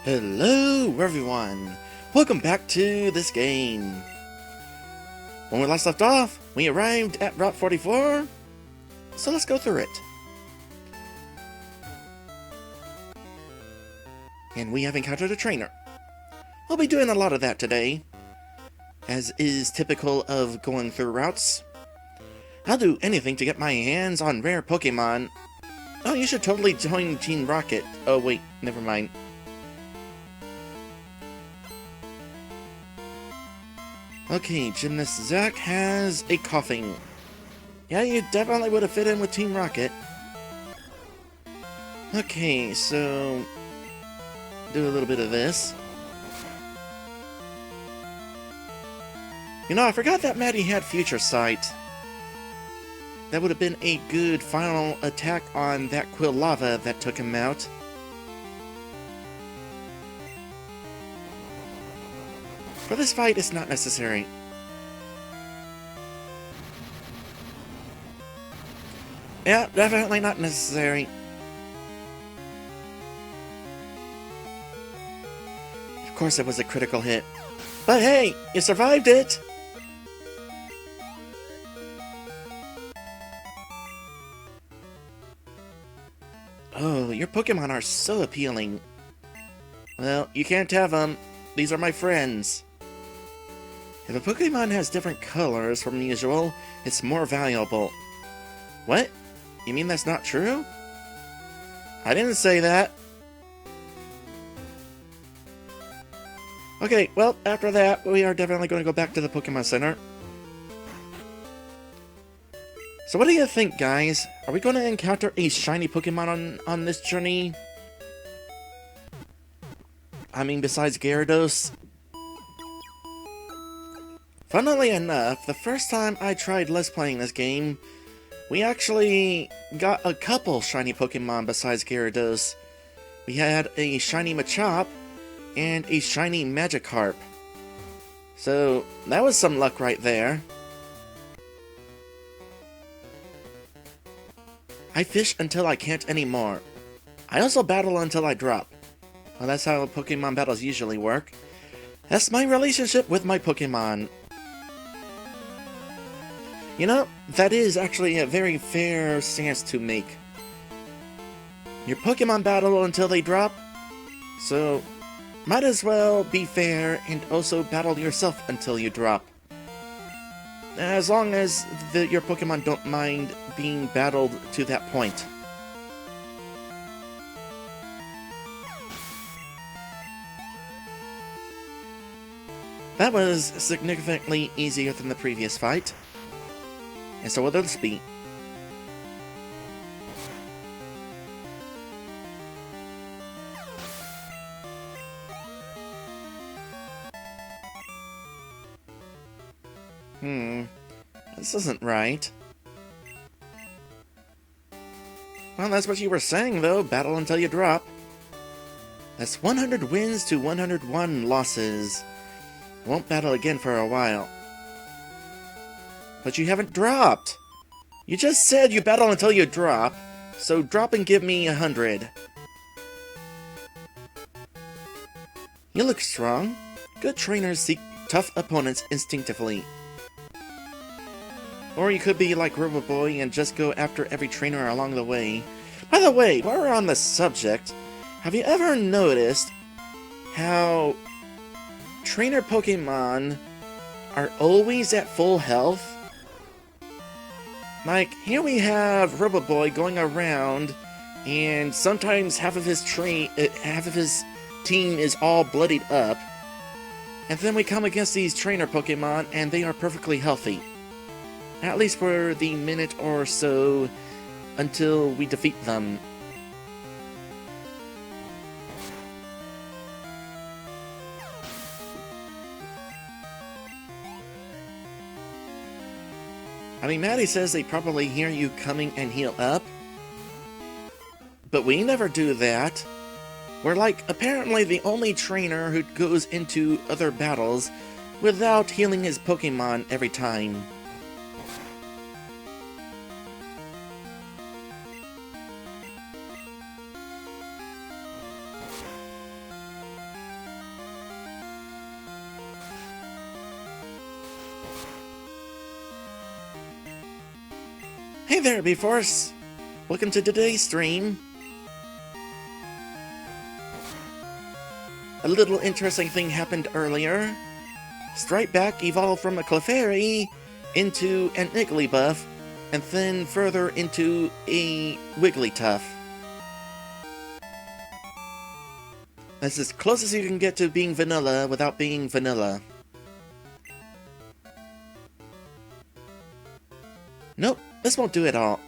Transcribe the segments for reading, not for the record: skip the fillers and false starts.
Hello everyone! Welcome back to this game. When we last left off, we arrived at Route 44, so let's go through it. And we have encountered a trainer. We'll be doing a lot of that today, as is typical of going through routes. I'll do anything to get my hands on rare Pokémon. Oh, you should totally join Team Rocket. Oh wait, never mind. Okay, Gymnast Zach has a coughing. Yeah, you definitely would have fit in with Team Rocket. Okay, so do a little bit of this. You know, I forgot that Maddie had Future Sight. That would have been a good final attack on that Quilava that took him out. For this fight, it's not necessary. Yeah, definitely not necessary. Of course it was a critical hit. But hey, you survived it! Oh, your Pokemon are so appealing. Well, you can't have them. These are my friends. If a Pokemon has different colors from usual, it's more valuable. What? You mean that's not true? I didn't say that. Okay, well, after that, we are definitely going to go back to the Pokemon Center. So what do you think, guys? Are we going to encounter a shiny Pokemon on this journey? I mean, besides Gyarados? Funnily enough, the first time I tried Let's Playing this game, we actually got a couple shiny Pokemon besides Gyarados. We had a shiny Machop and a shiny Magikarp. So, that was some luck right there. I fish until I can't anymore. I also battle until I drop. Well, that's how Pokemon battles usually work. That's my relationship with my Pokemon. You know, that is actually a very fair stance to make. Your Pokemon battle until they drop, so might as well be fair and also battle yourself until you drop. As long as your Pokemon don't mind being battled to that point. That was significantly easier than the previous fight. And so will this be. This isn't right. Well, that's what you were saying, though. Battle until you drop. That's 100 wins to 101 losses. Won't battle again for a while. But you haven't dropped! You just said you battle until you drop, so drop and give me 100. You look strong. Good trainers seek tough opponents instinctively. Or you could be like Roboboy and just go after every trainer along the way. By the way, while we're on the subject, have you ever noticed how trainer Pokemon are always at full health? Like, here we have Roboboy going around, and sometimes half of his team is all bloodied up. And then we come against these trainer Pokemon, and they are perfectly healthy. At least for the minute or so until we defeat them. I mean, Maddie says they probably hear you coming and heal up. But we never do that. We're like, apparently the only trainer who goes into other battles without healing his Pokemon every time. Hey there, B-Force! Welcome to today's stream. A little interesting thing happened earlier. Stripeback evolved from a Clefairy into an Igglybuff, and then further into a Wigglytuff. That's as close as you can get to being vanilla without being vanilla. Nope, this won't do it all.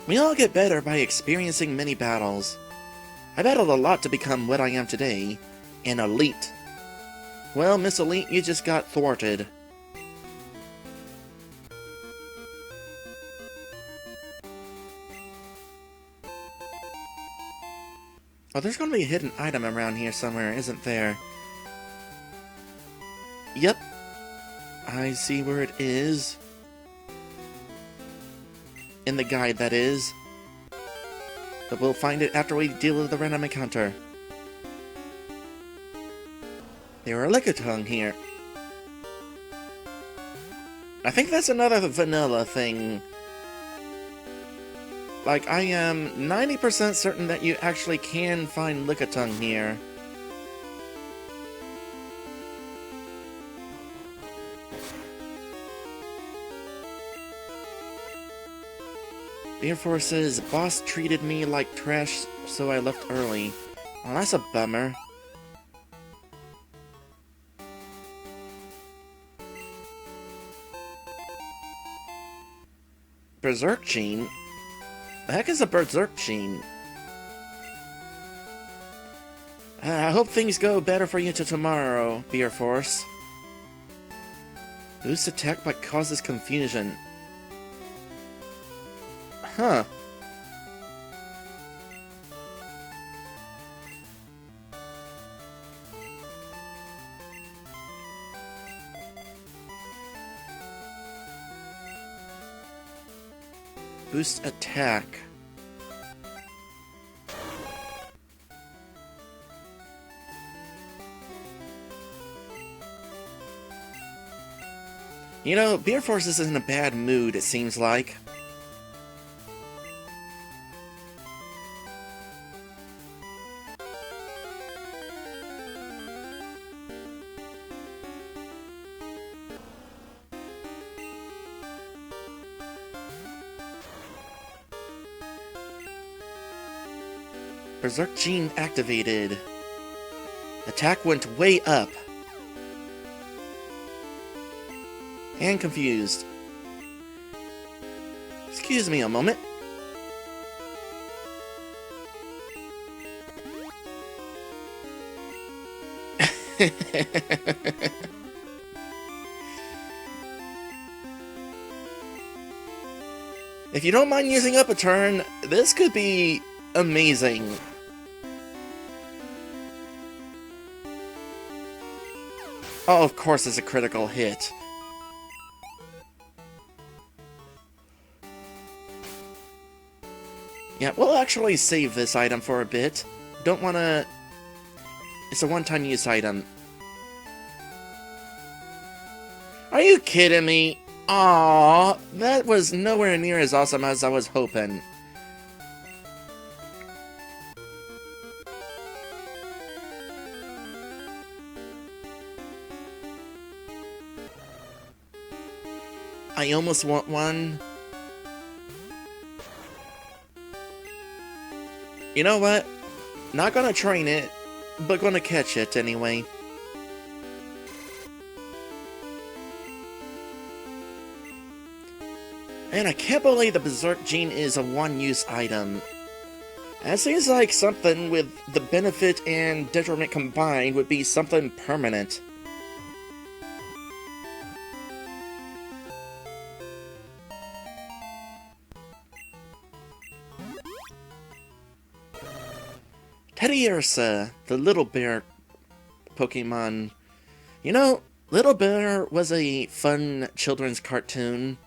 We all get better by experiencing many battles. I battled a lot to become what I am today, an elite. Well, Miss Elite, you just got thwarted. Oh, there's gonna be a hidden item around here somewhere, isn't there? Yep. I see where it is. In the guide, that is. But we'll find it after we deal with the random encounter. There are Lickitung here. I think that's another vanilla thing. Like, I am 90% certain that you actually can find Lickitung here. Air Force says, boss treated me like trash, so I left early. Well, that's a bummer. Berserk Gene? The heck is a Berserk Gene? I hope things go better for you till tomorrow, Beer Force. Boost attack but causes confusion. Huh. Boost attack. You know, Beer Force is in a bad mood, it seems like. Berserk Gene activated. Attack went way up. And confused. Excuse me a moment. If you don't mind using up a turn, this could be amazing. Oh, of course it's a critical hit. Yeah, we'll actually save this item for a bit. Don't wanna... It's a one-time use item. Are you kidding me? Aww, that was nowhere near as awesome as I was hoping. I almost want one. You know what? Not gonna train it, but gonna catch it anyway. And I can't believe the Berserk Gene is a one-use item. That seems like something with the benefit and detriment combined would be something permanent. Teddy Ursa, the Little Bear Pokemon. You know, Little Bear was a fun children's cartoon.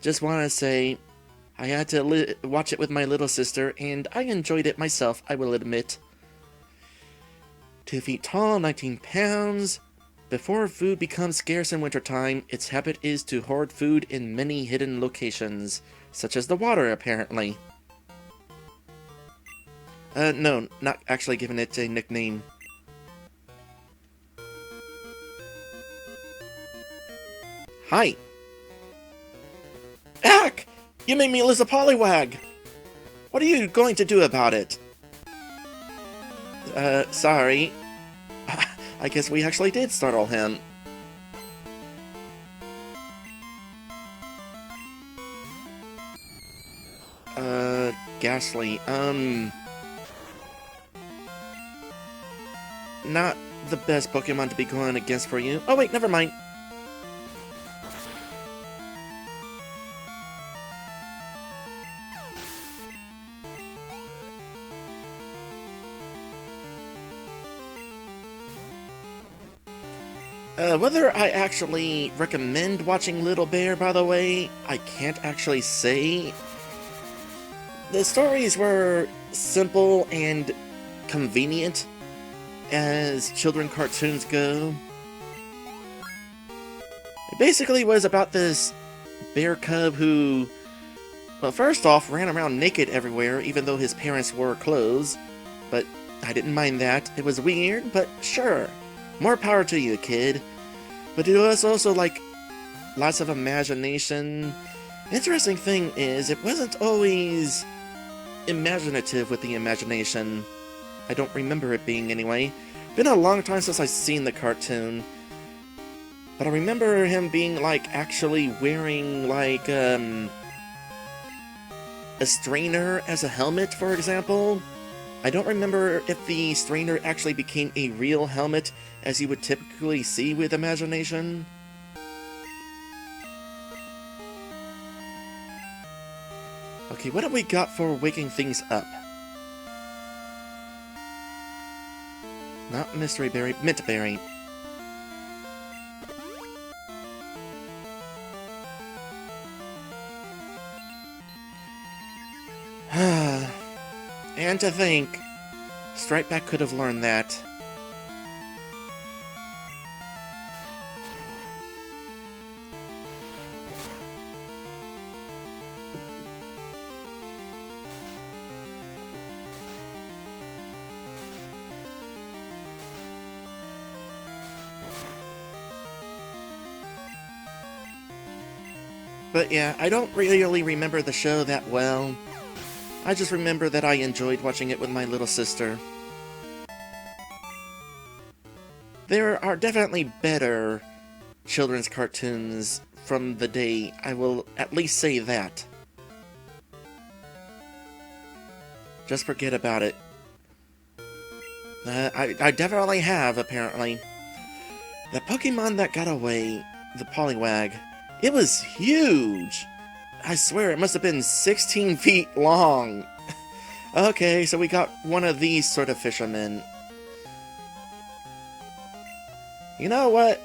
Just want to say, I had to watch it with my little sister, and I enjoyed it myself, I will admit. 2 feet tall, 19 pounds, Before food becomes scarce in wintertime, its habit is to hoard food in many hidden locations, such as the water, apparently. No, not actually giving it a nickname. Hi! Ack! You made me lose a Poliwag! What are you going to do about it? Sorry. I guess we actually did startle him. Ghastly, not the best Pokemon to be going against for you. Oh wait, never mind. Whether I actually recommend watching Little Bear, by the way, I can't actually say. The stories were simple and convenient, as children cartoons go. It basically was about this bear cub who, well, first off, ran around naked everywhere, even though his parents wore clothes. But I didn't mind that. It was weird, but sure. More power to you, kid. But it was also, like, lots of imagination. Interesting thing is, it wasn't always imaginative with the imagination. I don't remember it being, anyway. Been a long time since I've seen the cartoon. But I remember him being, like, actually wearing, like, a strainer as a helmet, for example. I don't remember if the strainer actually became a real helmet, as you would typically see with imagination. Okay, what have we got for waking things up? Not Mystery Berry, Mint Berry. And to think, Stripeback could have learned that. But yeah, I don't really remember the show that well. I just remember that I enjoyed watching it with my little sister. There are definitely better children's cartoons from the day, I will at least say that. Just forget about it. I definitely have, apparently. The Pokemon that got away, the Poliwag, it was huge! I swear it must have been 16 feet long. Okay, so we got one of these sort of fishermen. You know what?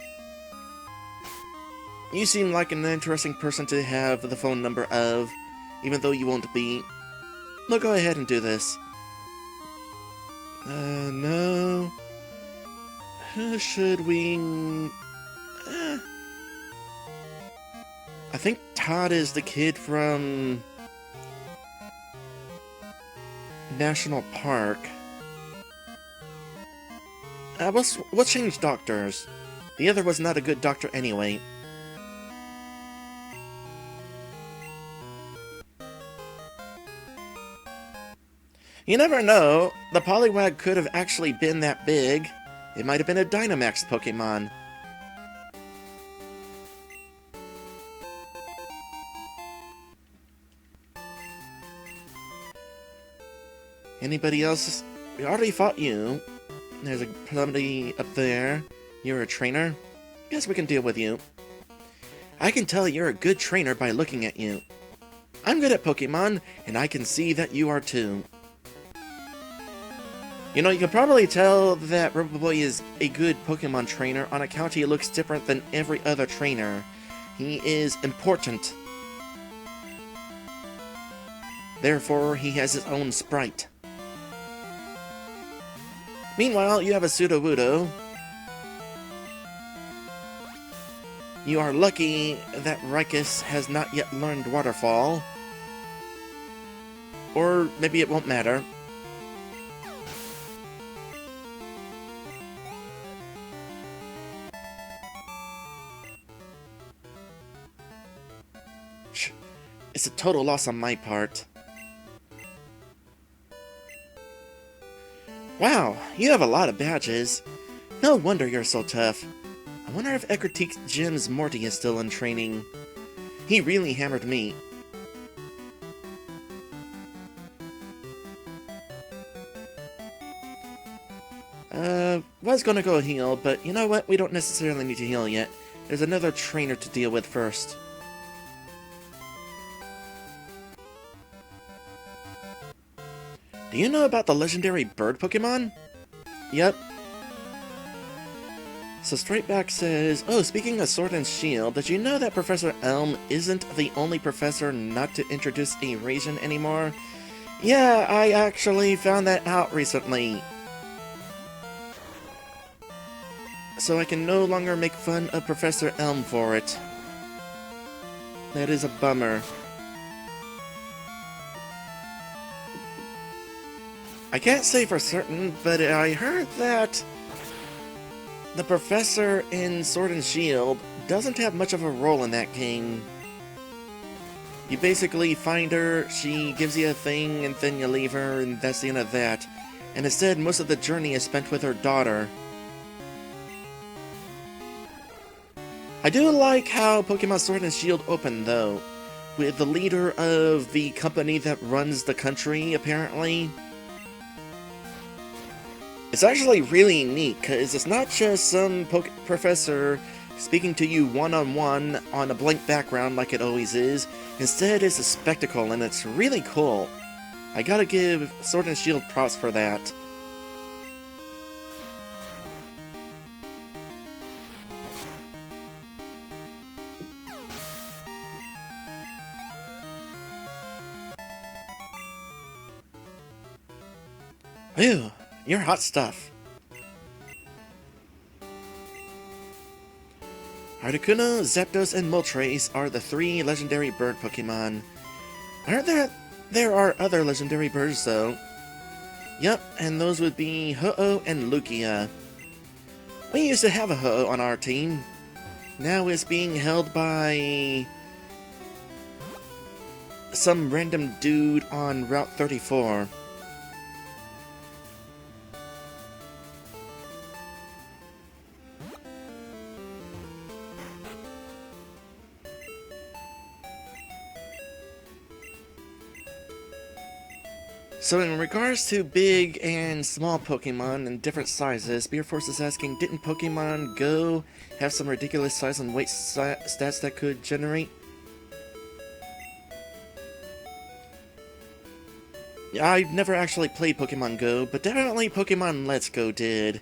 You seem like an interesting person to have the phone number of, even though you won't be. We'll go ahead and do this. No. Who should we... I think Todd is the kid from National Park. We'll change doctors. The other was not a good doctor anyway. You never know. The Poliwag could have actually been that big. It might have been a Dynamax Pokemon. Anybody else? We already fought you. There's somebody up there. You're a trainer? Guess we can deal with you. I can tell you're a good trainer by looking at you. I'm good at Pokemon, and I can see that you are too. You know, you can probably tell that Roboboy is a good Pokemon trainer on account he looks different than every other trainer. He is important. Therefore, he has his own sprite. Meanwhile, you have a Sudowoodo. You are lucky that Rikus has not yet learned Waterfall. Or maybe it won't matter. It's a total loss on my part. Wow, you have a lot of badges. No wonder you're so tough. I wonder if Eckerteek's Gym's Morty is still in training. He really hammered me. Was gonna go heal, but you know what? We don't necessarily need to heal yet. There's another trainer to deal with first. Do you know about the legendary bird Pokemon? Yep. So Straightback says, oh, speaking of Sword and Shield, did you know that Professor Elm isn't the only professor not to introduce Evasion anymore? Yeah, I actually found that out recently. So I can no longer make fun of Professor Elm for it. That is a bummer. I can't say for certain, but I heard that the professor in Sword and Shield doesn't have much of a role in that game. You basically find her, she gives you a thing, and then you leave her, and that's the end of that. And instead, most of the journey is spent with her daughter. I do like how Pokemon Sword and Shield opened, though, with the leader of the company that runs the country, apparently. It's actually really neat, because it's not just some professor speaking to you one-on-one on a blank background like it always is. Instead, it's a spectacle, and it's really cool. I gotta give Sword and Shield props for that. Ew. You're hot stuff. Articuno, Zapdos, and Moltres are the 3 legendary bird Pokemon. Aren't there are other legendary birds, though. Yup, and those would be Ho-Oh and Lugia. We used to have a Ho-Oh on our team. Now it's being held by some random dude on Route 34. So in regards to big and small Pokemon and different sizes, Beer Force is asking, didn't Pokemon Go have some ridiculous size and weight stats that could generate? I've never actually played Pokemon Go, but definitely Pokemon Let's Go did.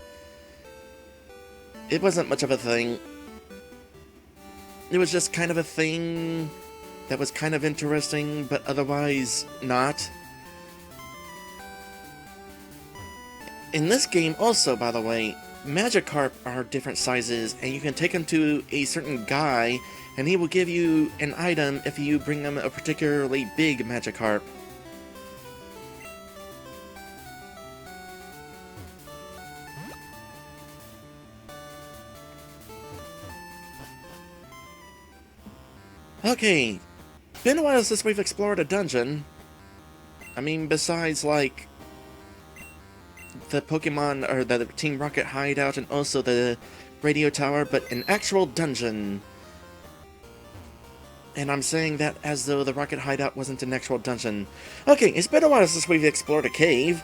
It wasn't much of a thing. It was just kind of a thing that was kind of interesting, but otherwise not. In this game also, by the way, Magikarp are different sizes, and you can take them to a certain guy, and he will give you an item if you bring him a particularly big Magikarp. Okay, been a while since we've explored a dungeon. I mean, besides, like, the Pokemon, or the Team Rocket hideout, and also the radio tower, but an actual dungeon. And I'm saying that as though the Rocket hideout wasn't an actual dungeon. Okay, it's been a while since we've explored a cave.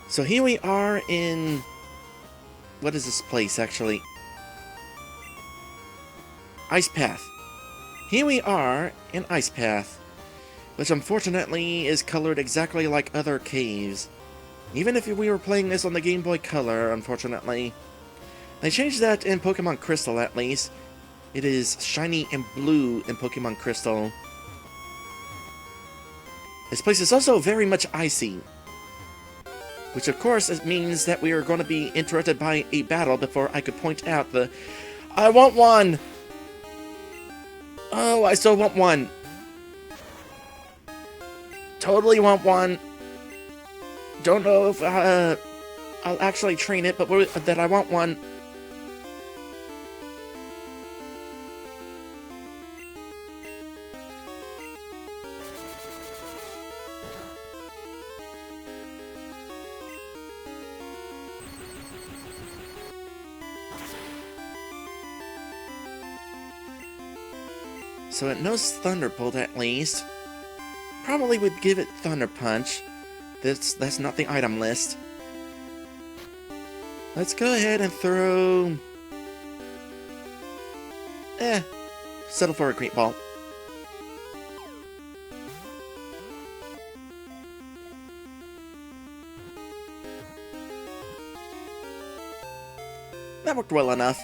So here we are in... what is this place, actually? Ice Path. Here we are in Ice Path, which unfortunately is colored exactly like other caves. Even if we were playing this on the Game Boy Color, unfortunately. They changed that in Pokemon Crystal, at least. It is shiny and blue in Pokemon Crystal. This place is also very much icy. Which, of course, it means that we are going to be interrupted by a battle before I could point out the I want one! Oh, I still want one. Totally want one. Don't know if I'll actually train it, but that I want one. So it knows Thunderbolt at least. Probably would give it Thunder Punch. That's not the item list. Let's go ahead and throw... settle for a Great Ball. That worked well enough.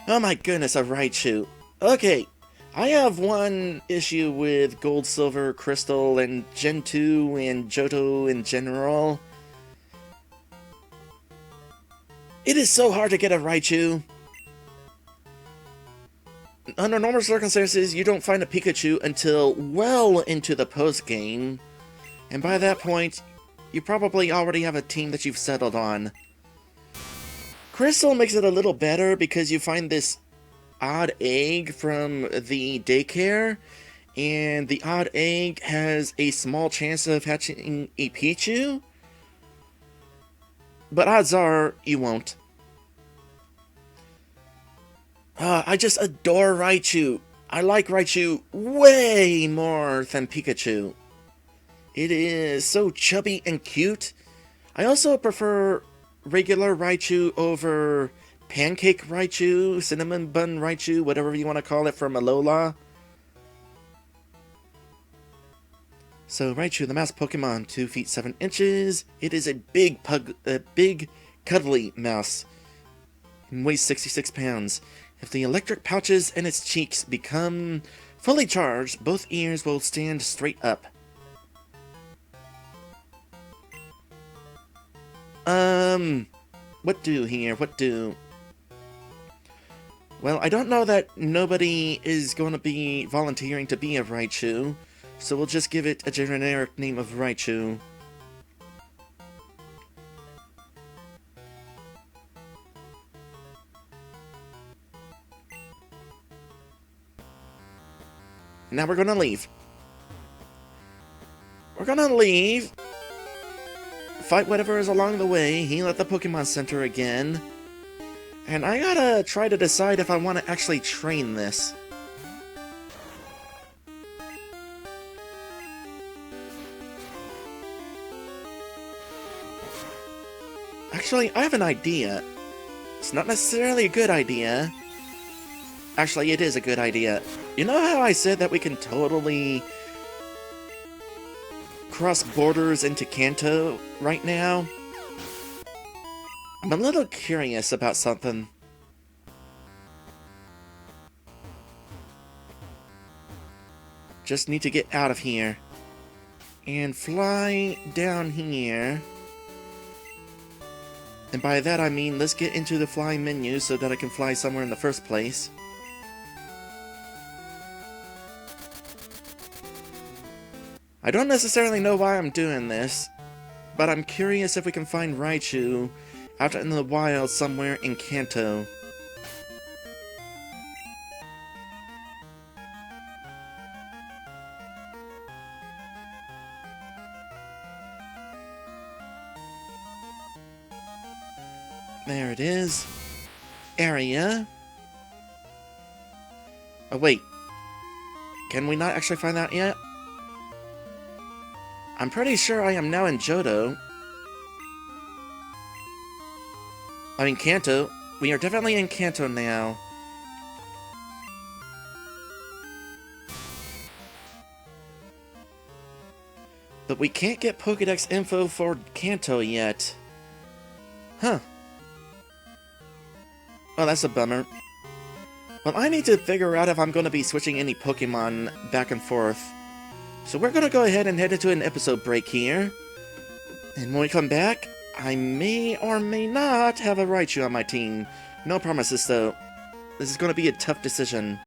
Oh my goodness, a Raichu. Okay. I have one issue with Gold, Silver, Crystal, and Gen 2, and Johto in general. It is so hard to get a Raichu. Under normal circumstances, you don't find a Pikachu until well into the post-game. And by that point, you probably already have a team that you've settled on. Crystal makes it a little better because you find this odd egg from the daycare, and the odd egg has a small chance of hatching a Pichu, but odds are you won't. I just adore Raichu. I like Raichu way more than Pikachu. It is so chubby and cute. I also prefer regular Raichu over Pancake Raichu, Cinnamon Bun Raichu, whatever you want to call it, from Alola. So Raichu, the mouse Pokemon, 2 feet 7 inches. It is a big cuddly mouse. It weighs 66 pounds. If the electric pouches in its cheeks become fully charged, both ears will stand straight up. What do here? What do? Well, I don't know that nobody is going to be volunteering to be a Raichu, so we'll just give it a generic name of Raichu. Now we're gonna leave. We're gonna leave. Fight whatever is along the way, heal at the Pokemon Center again. And I gotta try to decide if I want to actually train this. Actually, I have an idea. It's not necessarily a good idea. Actually, it is a good idea. You know how I said that we can totally cross borders into Kanto right now? I'm a little curious about something. Just need to get out of here. And fly down here. And by that I mean, let's get into the fly menu so that I can fly somewhere in the first place. I don't necessarily know why I'm doing this, but I'm curious if we can find Raichu out in the wild somewhere in Kanto. There it is. Area. Oh wait. Can we not actually find that yet? I'm pretty sure I am now in Johto. I mean, Kanto. We are definitely in Kanto now. But we can't get Pokédex info for Kanto yet. Huh. Oh, that's a bummer. Well, I need to figure out if I'm going to be switching any Pokemon back and forth. So we're going to go ahead and head into an episode break here. And when we come back, I may or may not have a Raichu on my team. No promises, though. This is going to be a tough decision.